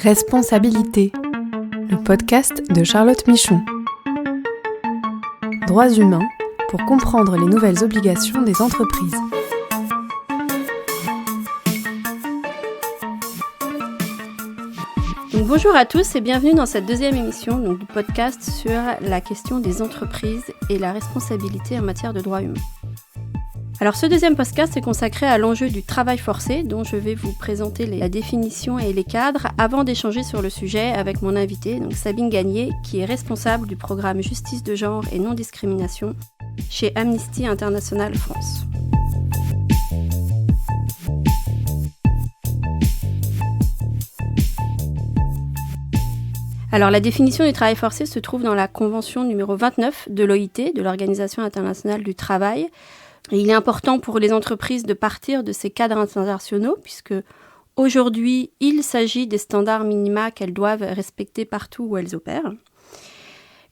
Responsabilité, le podcast de Charlotte Michon. Droits humains pour comprendre les nouvelles obligations des entreprises. Donc, bonjour à tous et bienvenue dans cette deuxième émission du podcast sur la question des entreprises et la responsabilité en matière de droits humains. Alors ce deuxième podcast est consacré à l'enjeu du travail forcé dont je vais vous présenter la définition et les cadres avant d'échanger sur le sujet avec mon invitée, donc Sabine Gagné, qui est responsable du programme Justice de genre et non-discrimination chez Amnesty International France. Alors la définition du travail forcé se trouve dans la convention numéro 29 de l'OIT, de l'Organisation internationale du travail. Et il est important pour les entreprises de partir de ces cadres internationaux, puisque aujourd'hui, il s'agit des standards minima qu'elles doivent respecter partout où elles opèrent.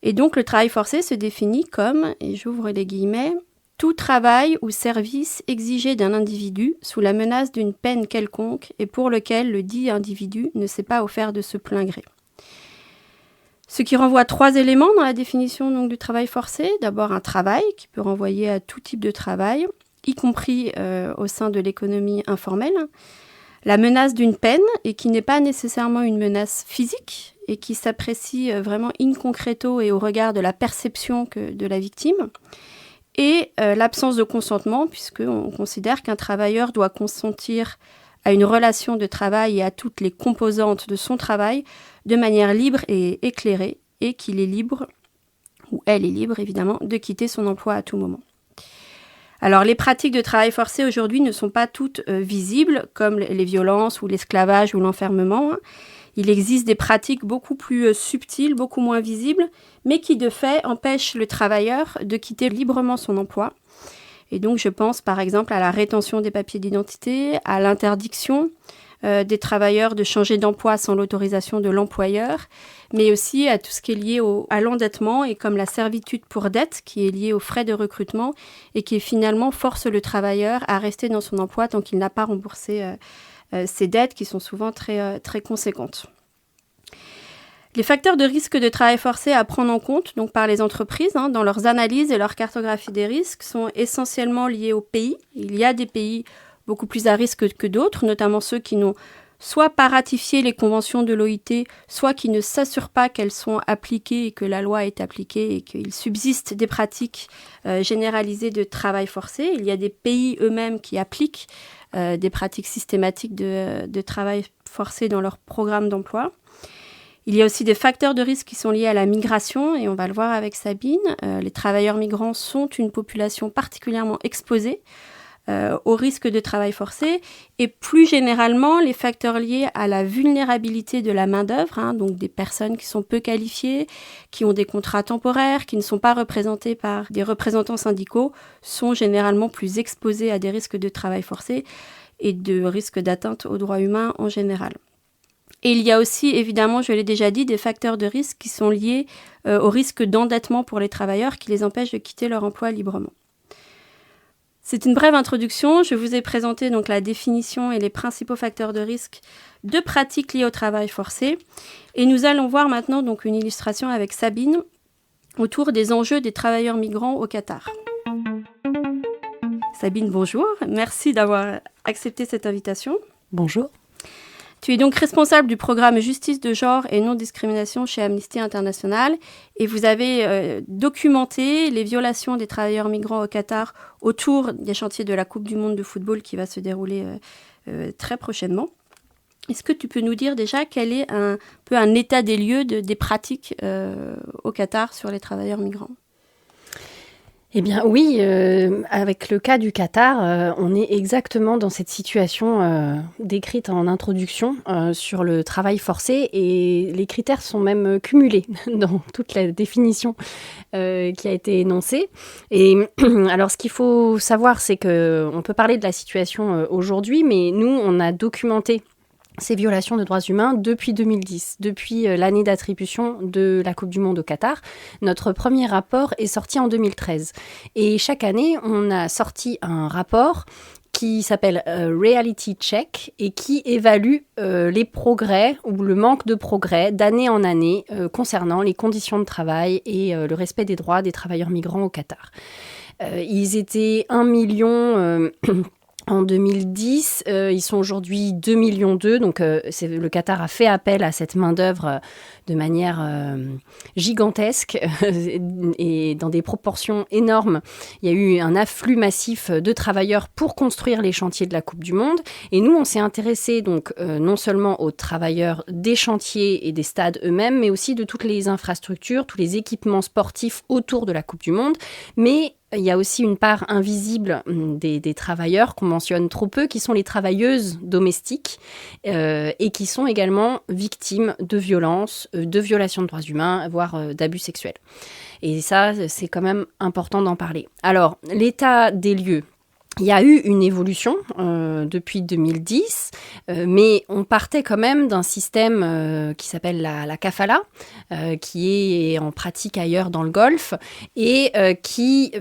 Et donc, le travail forcé se définit comme, et j'ouvre les guillemets, tout travail ou service exigé d'un individu sous la menace d'une peine quelconque et pour lequel le dit individu ne s'est pas offert de ce plein gré. Ce qui renvoie à trois éléments dans la définition du travail forcé. D'abord un travail qui peut renvoyer à tout type de travail, y compris au sein de l'économie informelle. La menace d'une peine et qui n'est pas nécessairement une menace physique et qui s'apprécie vraiment in concreto et au regard de la perception de la victime. Et l'absence de consentement puisqu'on considère qu'un travailleur doit consentir à une relation de travail et à toutes les composantes de son travail de manière libre et éclairée, et qu'il est libre, ou elle est libre évidemment, de quitter son emploi à tout moment. Alors les pratiques de travail forcé aujourd'hui ne sont pas toutes visibles, comme les violences ou l'esclavage ou l'enfermement. Il existe des pratiques beaucoup plus subtiles, beaucoup moins visibles, mais qui de fait empêchent le travailleur de quitter librement son emploi. Et donc, je pense par exemple à la rétention des papiers d'identité, à l'interdiction des travailleurs de changer d'emploi sans l'autorisation de l'employeur, mais aussi à tout ce qui est lié à l'endettement et comme la servitude pour dette qui est liée aux frais de recrutement et qui finalement force le travailleur à rester dans son emploi tant qu'il n'a pas remboursé ses dettes qui sont souvent très, très conséquentes. Les facteurs de risque de travail forcé à prendre en compte donc par les entreprises dans leurs analyses et leur cartographie des risques sont essentiellement liés au pays. Il y a des pays beaucoup plus à risque que d'autres, notamment ceux qui n'ont soit pas ratifié les conventions de l'OIT, soit qui ne s'assurent pas qu'elles sont appliquées et que la loi est appliquée et qu'il subsiste des pratiques généralisées de travail forcé. Il y a des pays eux-mêmes qui appliquent des pratiques systématiques de travail forcé dans leur programme d'emploi. Il y a aussi des facteurs de risque qui sont liés à la migration, et on va le voir avec Sabine. Les travailleurs migrants sont une population particulièrement exposée au risque de travail forcé, et plus généralement, les facteurs liés à la vulnérabilité de la main-d'œuvre, donc des personnes qui sont peu qualifiées, qui ont des contrats temporaires, qui ne sont pas représentées par des représentants syndicaux, sont généralement plus exposés à des risques de travail forcé et de risques d'atteinte aux droits humains en général. Et il y a aussi, évidemment, je l'ai déjà dit, des facteurs de risque qui sont liés au risque d'endettement pour les travailleurs qui les empêchent de quitter leur emploi librement. C'est une brève introduction. Je vous ai présenté donc la définition et les principaux facteurs de risque de pratiques liées au travail forcé. Et nous allons voir maintenant donc une illustration avec Sabine autour des enjeux des travailleurs migrants au Qatar. Sabine, bonjour. Merci d'avoir accepté cette invitation. Bonjour. Tu es donc responsable du programme Justice de genre et non-discrimination chez Amnesty International et vous avez documenté les violations des travailleurs migrants au Qatar autour des chantiers de la Coupe du Monde de football qui va se dérouler très prochainement. Est-ce que tu peux nous dire déjà quel est un peu un état des lieux des pratiques au Qatar sur les travailleurs migrants ? Eh bien oui, avec le cas du Qatar, on est exactement dans cette situation décrite en introduction sur le travail forcé et les critères sont même cumulés dans toute la définition qui a été énoncée. Et alors ce qu'il faut savoir, c'est qu'on peut parler de la situation aujourd'hui, mais nous, on a documenté ces violations de droits humains depuis 2010, depuis l'année d'attribution de la Coupe du Monde au Qatar. Notre premier rapport est sorti en 2013. Et chaque année, on a sorti un rapport qui s'appelle Reality Check et qui évalue les progrès ou le manque de progrès d'année en année concernant les conditions de travail et le respect des droits des travailleurs migrants au Qatar. Ils étaient 1 million en 2010, ils sont aujourd'hui 2,2 millions, donc le Qatar a fait appel à cette main-d'œuvre de manière gigantesque et dans des proportions énormes. Il y a eu un afflux massif de travailleurs pour construire les chantiers de la Coupe du Monde. Et nous, on s'est intéressé donc non seulement aux travailleurs des chantiers et des stades eux-mêmes, mais aussi de toutes les infrastructures, tous les équipements sportifs autour de la Coupe du Monde. Mais il y a aussi une part invisible des travailleurs qu'on mentionne trop peu, qui sont les travailleuses domestiques et qui sont également victimes de violences, de violations de droits humains, voire d'abus sexuels. Et ça, c'est quand même important d'en parler. Alors, l'état des lieux. Il y a eu une évolution depuis 2010, mais on partait quand même d'un système qui s'appelle la kafala, qui est en pratique ailleurs dans le Golfe, et qui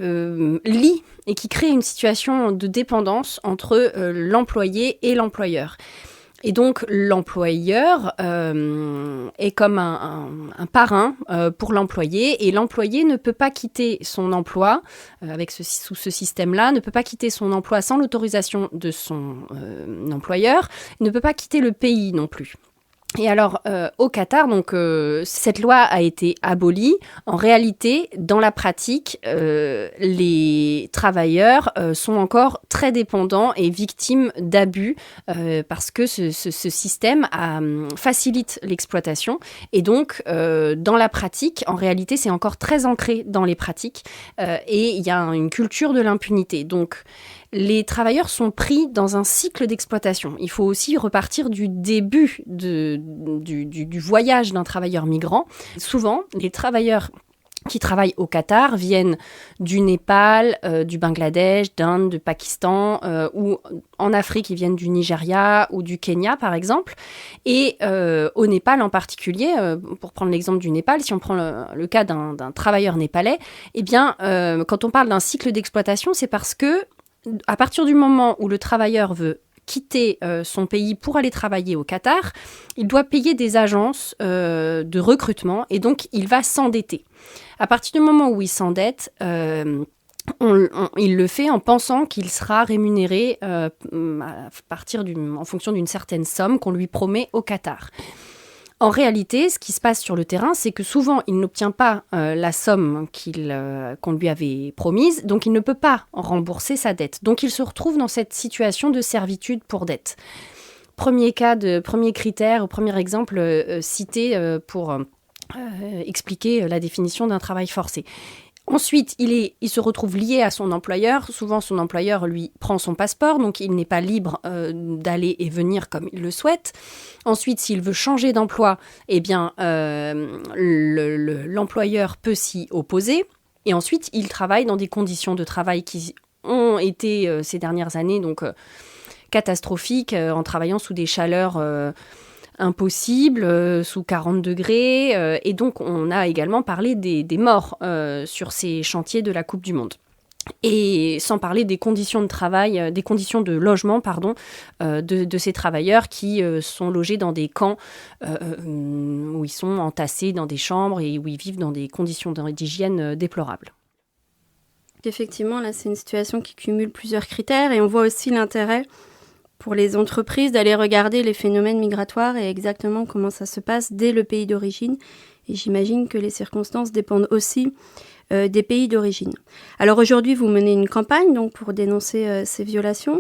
lie et qui crée une situation de dépendance entre l'employé et l'employeur. Et donc, l'employeur est comme un parrain pour l'employé. Et l'employé ne peut pas quitter son emploi, sous ce système-là, ne peut pas quitter son emploi sans l'autorisation de son employeur, ne peut pas quitter le pays non plus. Et alors, au Qatar, donc, cette loi a été abolie. En réalité, dans la pratique, les travailleurs sont encore très dépendants et victimes d'abus parce que ce système facilite l'exploitation. Et donc, dans la pratique, en réalité, c'est encore très ancré dans les pratiques et il y a une culture de l'impunité. Donc, les travailleurs sont pris dans un cycle d'exploitation. Il faut aussi repartir du début du voyage d'un travailleur migrant. Souvent, les travailleurs qui travaillent au Qatar viennent du Népal, du Bangladesh, d'Inde, du Pakistan, ou en Afrique, ils viennent du Nigeria ou du Kenya, par exemple. Et au Népal en particulier, pour prendre l'exemple du Népal, si on prend le cas d'un travailleur népalais, eh bien, quand on parle d'un cycle d'exploitation, c'est parce que à partir du moment où le travailleur veut quitter son pays pour aller travailler au Qatar, il doit payer des agences de recrutement et donc il va s'endetter. À partir du moment où il s'endette, il le fait en pensant qu'il sera rémunéré en fonction d'une certaine somme qu'on lui promet au Qatar. En réalité, ce qui se passe sur le terrain, c'est que souvent, il n'obtient pas la somme qu'on lui avait promise, donc il ne peut pas rembourser sa dette. Donc il se retrouve dans cette situation de servitude pour dette. Premier critère, premier exemple cité pour expliquer la définition d'un travail forcé. Ensuite, il se retrouve lié à son employeur. Souvent, son employeur lui prend son passeport, donc il n'est pas libre d'aller et venir comme il le souhaite. Ensuite, s'il veut changer d'emploi, eh bien, l'employeur peut s'y opposer. Et ensuite, il travaille dans des conditions de travail qui ont été ces dernières années donc catastrophiques, en travaillant sous des chaleurs impossible, sous 40 degrés. Et donc, on a également parlé des morts sur ces chantiers de la Coupe du Monde. Et sans parler des conditions de travail, des conditions de logement, de ces travailleurs qui sont logés dans des camps où ils sont entassés dans des chambres et où ils vivent dans des conditions d'hygiène déplorables. Effectivement, là, c'est une situation qui cumule plusieurs critères et on voit aussi l'intérêt pour les entreprises d'aller regarder les phénomènes migratoires et exactement comment ça se passe dès le pays d'origine. Et j'imagine que les circonstances dépendent aussi des pays d'origine. Alors aujourd'hui, vous menez une campagne donc, pour dénoncer ces violations.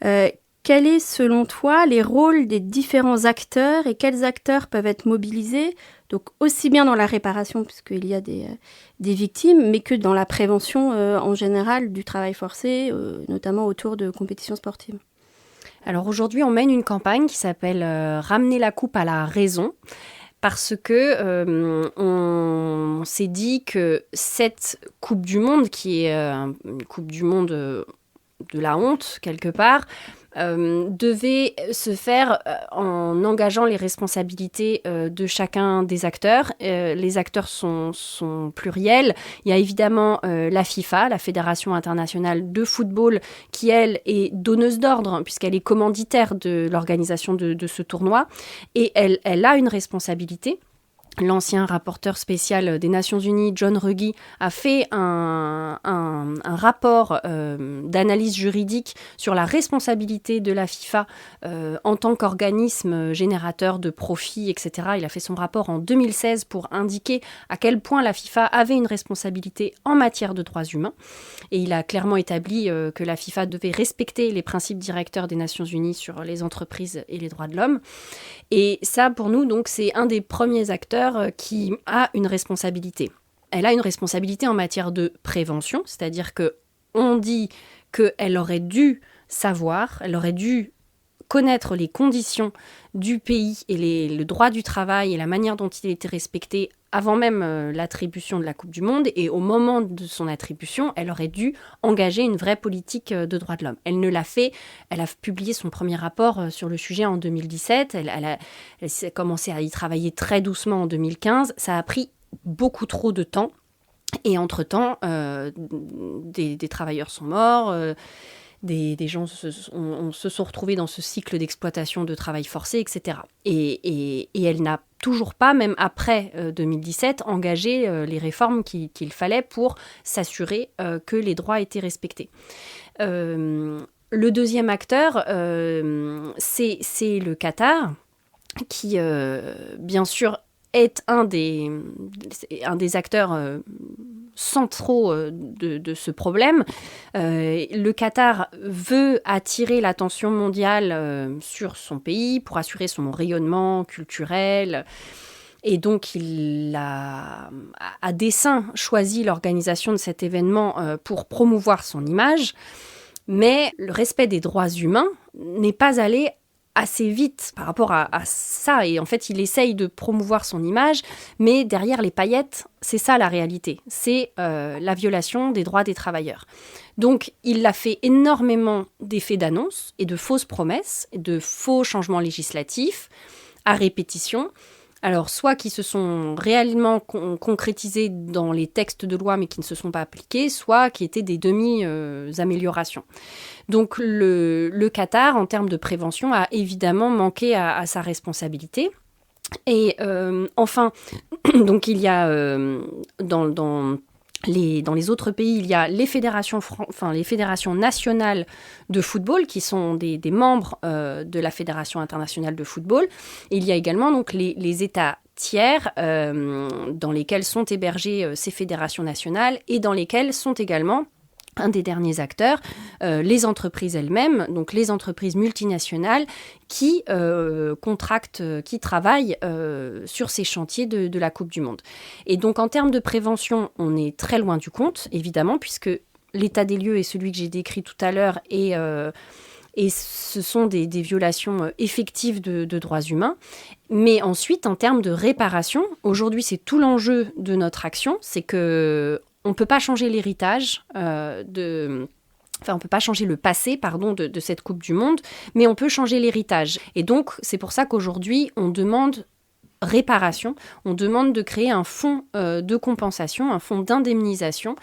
Quels est, selon toi, les rôles des différents acteurs et quels acteurs peuvent être mobilisés, donc aussi bien dans la réparation, puisqu'il y a des victimes, mais que dans la prévention en général du travail forcé, notamment autour de compétitions sportives? Alors aujourd'hui, on mène une campagne qui s'appelle « Ramener la coupe à la raison ». Parce que on s'est dit que cette Coupe du Monde, qui est une Coupe du Monde de la honte, quelque part, devait se faire en engageant les responsabilités de chacun des acteurs. Les acteurs sont pluriels. Il y a évidemment la FIFA, la Fédération internationale de football, qui, elle, est donneuse d'ordre, puisqu'elle est commanditaire de l'organisation de ce tournoi. Et elle a une responsabilité. L'ancien rapporteur spécial des Nations Unies, John Ruggie, a fait un rapport d'analyse juridique sur la responsabilité de la FIFA en tant qu'organisme générateur de profits, etc. Il a fait son rapport en 2016 pour indiquer à quel point la FIFA avait une responsabilité en matière de droits humains. Et il a clairement établi que la FIFA devait respecter les principes directeurs des Nations Unies sur les entreprises et les droits de l'homme. Et ça, pour nous, donc, c'est un des premiers acteurs qui a une responsabilité. Elle a une responsabilité en matière de prévention, c'est-à-dire qu'on dit qu'elle aurait dû savoir, elle aurait dû connaître les conditions du pays et le droit du travail et la manière dont il était respecté avant même l'attribution de la Coupe du Monde. Et au moment de son attribution, elle aurait dû engager une vraie politique de droits de l'homme. Elle ne l'a fait. Elle a publié son premier rapport sur le sujet en 2017. Elle a commencé à y travailler très doucement en 2015. Ça a pris beaucoup trop de temps. Et entre-temps, des travailleurs sont morts. Des gens se sont retrouvés dans ce cycle d'exploitation, de travail forcé, etc. Et elle n'a toujours pas, même après 2017, engagé les réformes qu'il fallait pour s'assurer que les droits étaient respectés. Le deuxième acteur, c'est le Qatar, qui, bien sûr, est un des acteurs centraux de ce problème. Le Qatar veut attirer l'attention mondiale sur son pays pour assurer son rayonnement culturel. Et donc, il a à dessein choisi l'organisation de cet événement pour promouvoir son image. Mais le respect des droits humains n'est pas allé assez vite par rapport à ça. Et en fait, il essaye de promouvoir son image, mais derrière les paillettes, c'est ça la réalité. C'est la violation des droits des travailleurs. Donc, il a fait énormément d'effets d'annonce et de fausses promesses, et de faux changements législatifs à répétition. Alors, soit qui se sont réellement concrétisés dans les textes de loi, mais qui ne se sont pas appliqués, soit qui étaient des demi-améliorations. Donc, le Qatar, en termes de prévention, a évidemment manqué à sa responsabilité. Et enfin, donc il y a dans les autres pays, il y a les fédérations nationales de football qui sont des membres de la Fédération internationale de football. Et il y a également donc les États tiers dans lesquels sont hébergées ces fédérations nationales et dans lesquels sont également un des derniers acteurs, les entreprises elles-mêmes, donc les entreprises multinationales qui qui travaillent sur ces chantiers de la Coupe du Monde. Et donc en termes de prévention, on est très loin du compte, évidemment, puisque l'état des lieux est celui que j'ai décrit tout à l'heure et ce sont des violations effectives de droits humains. Mais ensuite, en termes de réparation, aujourd'hui c'est tout l'enjeu de notre action, c'est que on ne peut pas changer l'héritage on ne peut pas changer le passé, de cette Coupe du Monde, mais on peut changer l'héritage. Et donc, c'est pour ça qu'aujourd'hui, on demande réparation, on demande de créer un fonds de compensation, un fonds d'indemnisation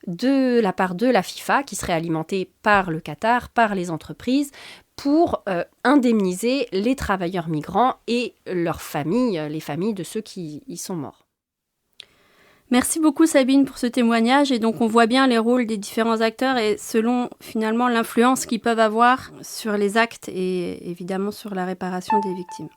de la part de la FIFA, qui serait alimenté par le Qatar, par les entreprises, pour indemniser les travailleurs migrants et leurs familles, les familles de ceux qui y sont morts. Merci beaucoup Sabine pour ce témoignage. Et donc on voit bien les rôles des différents acteurs et selon finalement l'influence qu'ils peuvent avoir sur les actes et évidemment sur la réparation des victimes.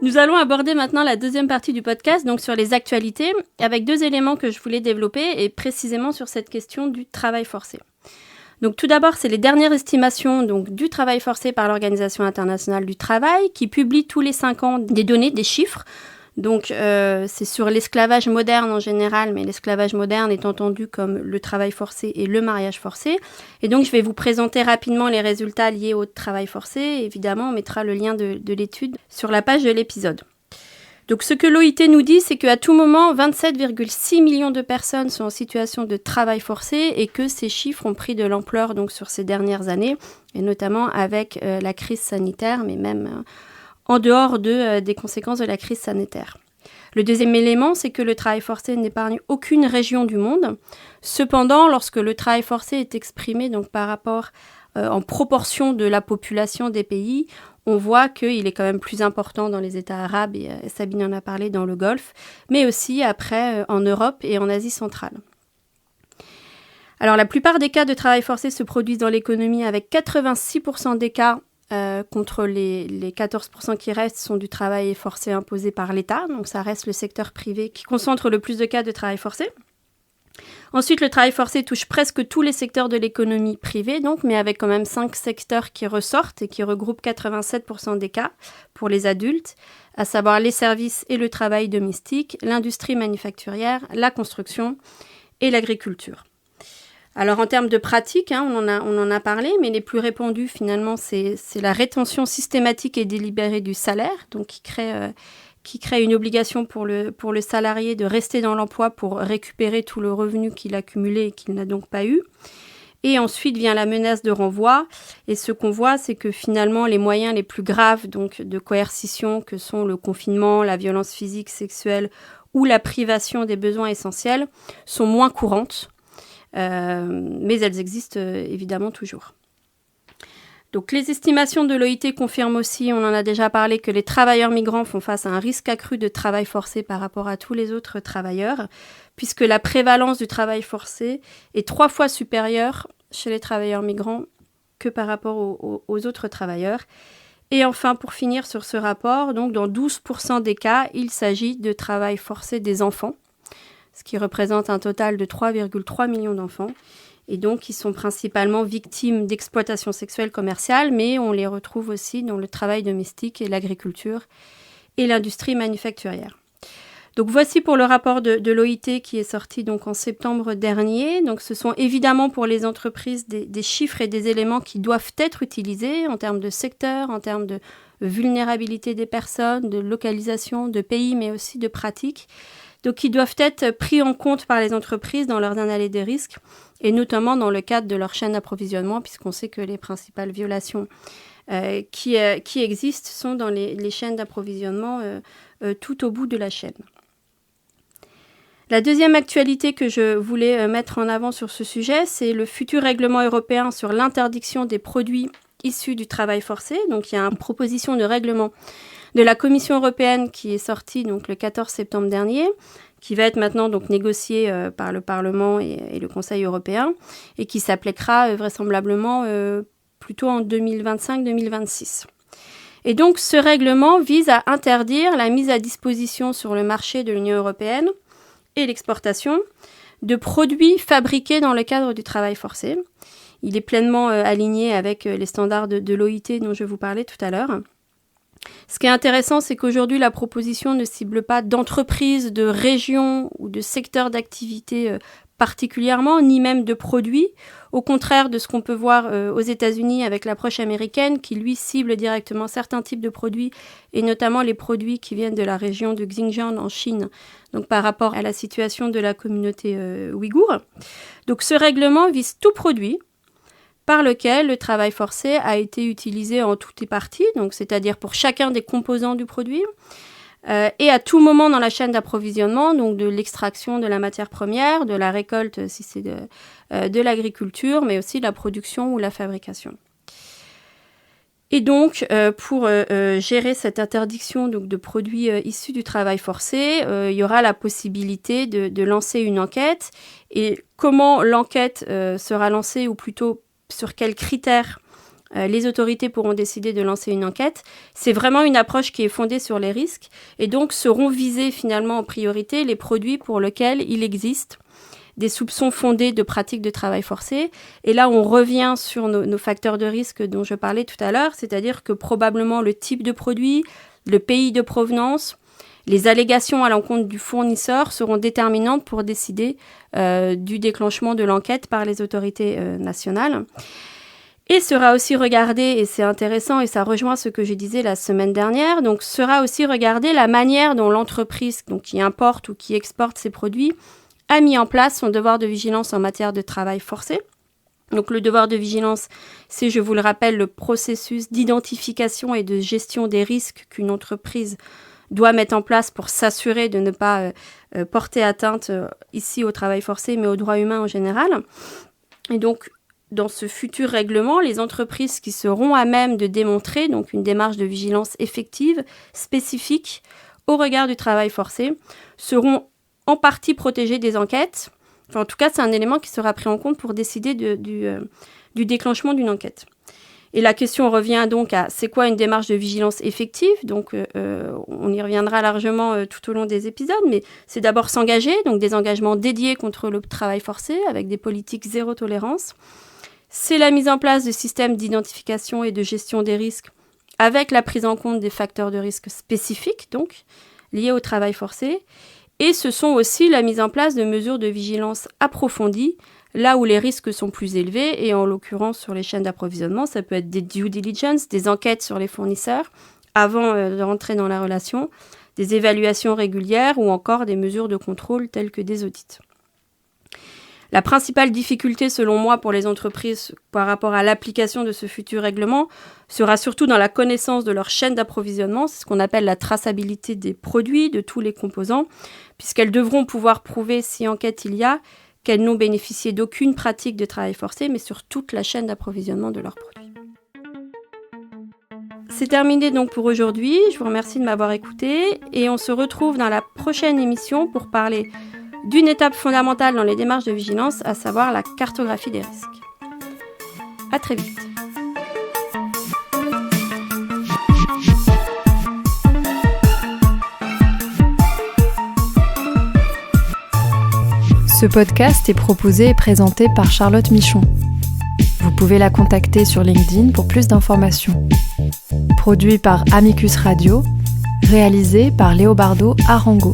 Nous allons aborder maintenant la deuxième partie du podcast, donc sur les actualités, avec deux éléments que je voulais développer et précisément sur cette question du travail forcé. Donc tout d'abord, c'est les dernières estimations du travail forcé par l'Organisation internationale du travail qui publie tous les 5 ans des données, des chiffres. Donc c'est sur l'esclavage moderne en général, mais l'esclavage moderne est entendu comme le travail forcé et le mariage forcé. Et donc je vais vous présenter rapidement les résultats liés au travail forcé. Évidemment, on mettra le lien de l'étude sur la page de l'épisode. Donc ce que l'OIT nous dit, c'est qu'à tout moment, 27,6 millions de personnes sont en situation de travail forcé et que ces chiffres ont pris de l'ampleur donc, sur ces dernières années, et notamment avec la crise sanitaire, mais même en dehors des conséquences de la crise sanitaire. Le deuxième élément, c'est que le travail forcé n'épargne aucune région du monde. Cependant, lorsque le travail forcé est exprimé donc, par rapport en proportion de la population des pays, on voit qu'il est quand même plus important dans les États arabes, et Sabine en a parlé, dans le Golfe, mais aussi après en Europe et en Asie centrale. Alors la plupart des cas de travail forcé se produisent dans l'économie avec 86% des cas contre les 14% qui restent sont du travail forcé imposé par l'État, donc ça reste le secteur privé qui concentre le plus de cas de travail forcé. Ensuite, le travail forcé touche presque tous les secteurs de l'économie privée, donc, mais avec quand même 5 secteurs qui ressortent et qui regroupent 87% des cas pour les adultes, à savoir les services et le travail domestique, l'industrie manufacturière, la construction et l'agriculture. Alors en termes de pratique, on en a parlé, mais les plus répandus finalement, c'est la rétention systématique et délibérée du salaire, donc qui crée une obligation pour le salarié de rester dans l'emploi pour récupérer tout le revenu qu'il a cumulé et qu'il n'a donc pas eu. Et ensuite vient la menace de renvoi. Et ce qu'on voit, c'est que finalement, les moyens les plus graves donc, de coercition, que sont le confinement, la violence physique, sexuelle ou la privation des besoins essentiels, sont moins courantes. Mais elles existent évidemment toujours. Donc les estimations de l'OIT confirment aussi, on en a déjà parlé, que les travailleurs migrants font face à un risque accru de travail forcé par rapport à tous les autres travailleurs, puisque la prévalence du travail forcé est 3 fois supérieure chez les travailleurs migrants que par rapport aux autres travailleurs. Et enfin, pour finir sur ce rapport, donc dans 12% des cas, il s'agit de travail forcé des enfants, ce qui représente un total de 3,3 millions d'enfants. Et donc, ils sont principalement victimes d'exploitation sexuelle commerciale, mais on les retrouve aussi dans le travail domestique et l'agriculture et l'industrie manufacturière. Donc, voici pour le rapport de l'OIT qui est sorti donc en septembre dernier. Donc, ce sont évidemment pour les entreprises des chiffres et des éléments qui doivent être utilisés en termes de secteur, en termes de vulnérabilité des personnes, de localisation, de pays, mais aussi de pratiques. Donc, qui doivent être pris en compte par les entreprises dans leurs analyses des risques, et notamment dans le cadre de leur chaîne d'approvisionnement, puisqu'on sait que les principales violations qui existent sont dans les chaînes d'approvisionnement tout au bout de la chaîne. La deuxième actualité que je voulais mettre en avant sur ce sujet, c'est le futur règlement européen sur l'interdiction des produits issus du travail forcé. Donc, il y a une proposition de règlement de la Commission européenne qui est sortie donc, le 14 septembre dernier, qui va être maintenant donc, négociée par le Parlement et le Conseil européen, et qui s'appliquera vraisemblablement plutôt en 2025-2026. Et donc, ce règlement vise à interdire la mise à disposition sur le marché de l'Union européenne et l'exportation de produits fabriqués dans le cadre du travail forcé. Il est pleinement aligné avec les standards de l'OIT dont je vous parlais tout à l'heure. Ce qui est intéressant, c'est qu'aujourd'hui, la proposition ne cible pas d'entreprises, de régions ou de secteurs d'activité particulièrement, ni même de produits. Au contraire de ce qu'on peut voir aux États-Unis avec l'approche américaine, qui lui cible directement certains types de produits, et notamment les produits qui viennent de la région de Xinjiang en Chine, donc par rapport à la situation de la communauté ouïghour. Donc ce règlement vise tout produit par lequel le travail forcé a été utilisé en tout et partie, donc c'est-à-dire pour chacun des composants du produit, et à tout moment dans la chaîne d'approvisionnement, donc de l'extraction de la matière première, de la récolte si c'est de l'agriculture, mais aussi de la production ou la fabrication. Et donc, pour gérer cette interdiction donc, de produits issus du travail forcé, il y aura la possibilité de lancer une enquête. Et comment l'enquête sera lancée, ou plutôt sur quels critères les autorités pourront décider de lancer une enquête, c'est vraiment une approche qui est fondée sur les risques. Et donc, seront visés finalement en priorité les produits pour lesquels il existe des soupçons fondés de pratiques de travail forcé. Et là, on revient sur nos facteurs de risque dont je parlais tout à l'heure, c'est-à-dire que probablement le type de produit, le pays de provenance, les allégations à l'encontre du fournisseur seront déterminantes pour décider du déclenchement de l'enquête par les autorités nationales. Et sera aussi regardé, et c'est intéressant et ça rejoint ce que je disais la semaine dernière, donc sera aussi regardé la manière dont l'entreprise donc, qui importe ou qui exporte ses produits a mis en place son devoir de vigilance en matière de travail forcé. Donc le devoir de vigilance, c'est, je vous le rappelle, le processus d'identification et de gestion des risques qu'une entreprise doit mettre en place pour s'assurer de ne pas porter atteinte ici au travail forcé, mais aux droits humains en général. Et donc, dans ce futur règlement, les entreprises qui seront à même de démontrer donc une démarche de vigilance effective, spécifique, au regard du travail forcé, seront en partie protégées des enquêtes. Enfin, en tout cas, c'est un élément qui sera pris en compte pour décider du déclenchement d'une enquête. Et la question revient donc à c'est quoi une démarche de vigilance effective ? Donc, on y reviendra largement tout au long des épisodes, mais c'est d'abord s'engager, donc des engagements dédiés contre le travail forcé avec des politiques zéro tolérance. C'est la mise en place de systèmes d'identification et de gestion des risques avec la prise en compte des facteurs de risque spécifiques, donc liés au travail forcé. Et ce sont aussi la mise en place de mesures de vigilance approfondies, là où les risques sont plus élevés, et en l'occurrence sur les chaînes d'approvisionnement, ça peut être des due diligence, des enquêtes sur les fournisseurs avant de rentrer dans la relation, des évaluations régulières ou encore des mesures de contrôle telles que des audits. La principale difficulté, selon moi, pour les entreprises par rapport à l'application de ce futur règlement sera surtout dans la connaissance de leur chaîne d'approvisionnement, c'est ce qu'on appelle la traçabilité des produits, de tous les composants, puisqu'elles devront pouvoir prouver, si enquête il y a, qu'elles n'ont bénéficié d'aucune pratique de travail forcé, mais sur toute la chaîne d'approvisionnement de leurs produits. C'est terminé donc pour aujourd'hui, je vous remercie de m'avoir écouté, et on se retrouve dans la prochaine émission pour parler d'une étape fondamentale dans les démarches de vigilance, à savoir la cartographie des risques. À très vite. Ce podcast est proposé et présenté par Charlotte Michon. Vous pouvez la contacter sur LinkedIn pour plus d'informations. Produit par Amicus Radio, réalisé par Léobardo Arango.